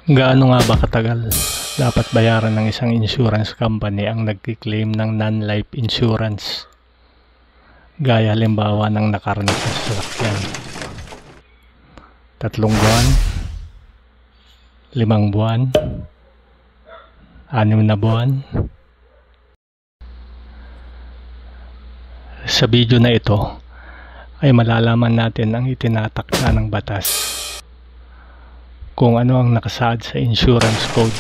Gaano nga ba katagal dapat bayaran ng isang insurance company ang nagki-claim ng non-life insurance? Gaya halimbawa ng nakarnap na sasakyan. 3 buwan, 5 buwan, 6 na buwan. Sa video na ito ay malalaman natin ang itinatakda ng batas, kung ano ang nakasaad sa insurance code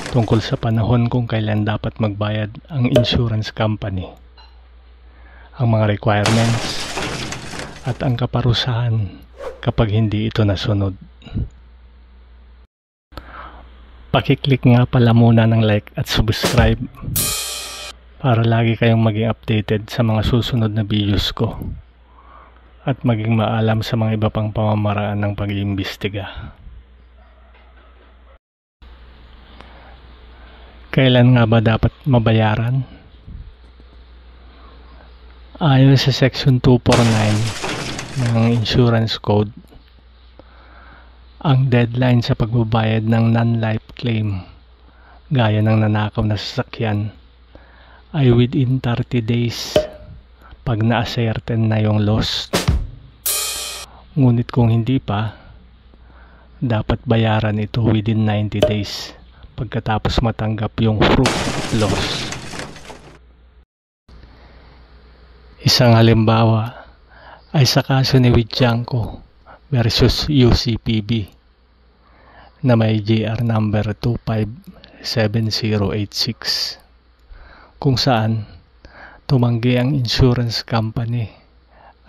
tungkol sa panahon kung kailan dapat magbayad ang insurance company, ang mga requirements at ang kaparusahan kapag hindi ito nasunod. Pakiclick nga pala muna ng like at subscribe para lagi kayong maging updated sa mga susunod na videos ko at maging maalam sa mga iba pang pamamaraan ng pag-iimbestiga. Kailan nga ba dapat mabayaran? Ayon sa Section 249 ng Insurance Code, ang deadline sa pagbabayad ng non-life claim gaya ng nanakaw na sasakyan ay within 30 days pag na-ascertain na yung loss. Ngunit kung hindi pa, dapat bayaran ito within 90 days pagkatapos matanggap yung proof of loss. Isang halimbawa ay sa kaso ni Widjanko versus UCPB na may JR number 257086, kung saan tumanggi ang insurance company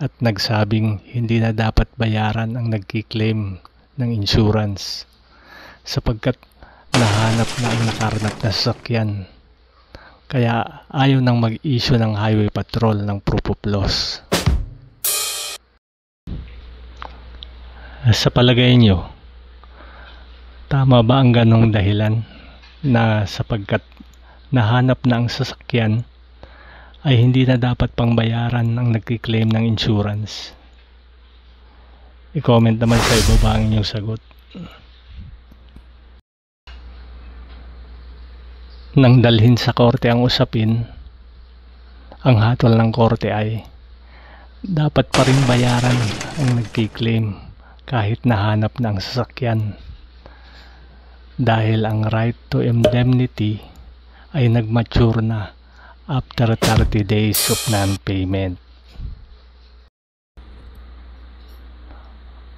at nagsabing hindi na dapat bayaran ang nagki-claim ng insurance sapagkat nahanap na ang nakarnap na sasakyan, kaya ayaw nang mag-issue ng highway patrol ng proof of loss. Sa palagay nyo, tama ba ang ganong dahilan na sapagkat nahanap na ang sasakyan ay hindi na dapat pang bayaran ang nagki-claim ng insurance? I-comment naman sa ibaba ang inyong sagot. Nang dalhin sa korte ang usapin, ang hatol ng korte ay dapat pa rin bayaran ang nagki-claim kahit nahanap na ang sasakyan, dahil ang right to indemnity ay nag-mature na after 30 days of non-payment.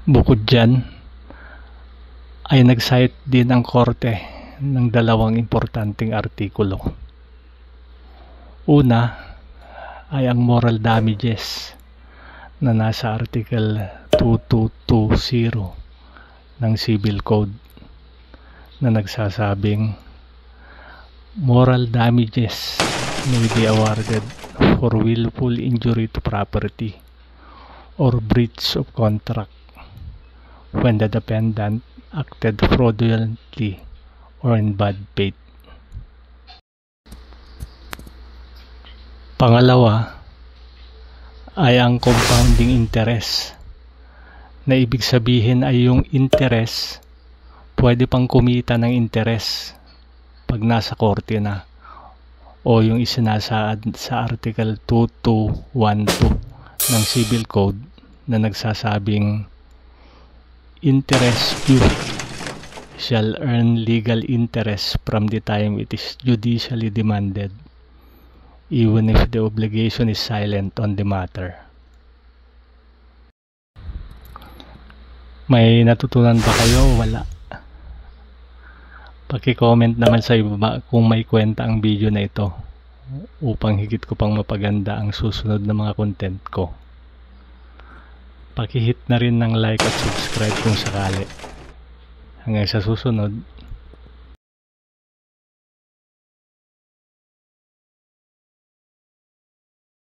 Bukod dyan, ay nag-cite din ang korte ng dalawang importanteng artikulo. Una ay ang moral damages na nasa Article 2220 ng Civil Code na nagsasabing moral damages may be awarded for willful injury to property or breach of contract when the defendant acted fraudulently or in bad faith. Pangalawa ay ang compounding interest, na ibig sabihin ay yung interest pwede pang kumita ng interest pag nasa korte na, o yung isinasaad sa Article 2212 ng Civil Code na nagsasabing interest due shall earn legal interest from the time it is judicially demanded, even if the obligation is silent on the matter. May natutunan ba kayo o wala? Paki-comment naman sa ibaba kung may kwenta ang video na ito upang higit ko pang mapaganda ang susunod na mga content ko. Paki-hit na rin ng like at subscribe kung sakali. Hanggang sa susunod.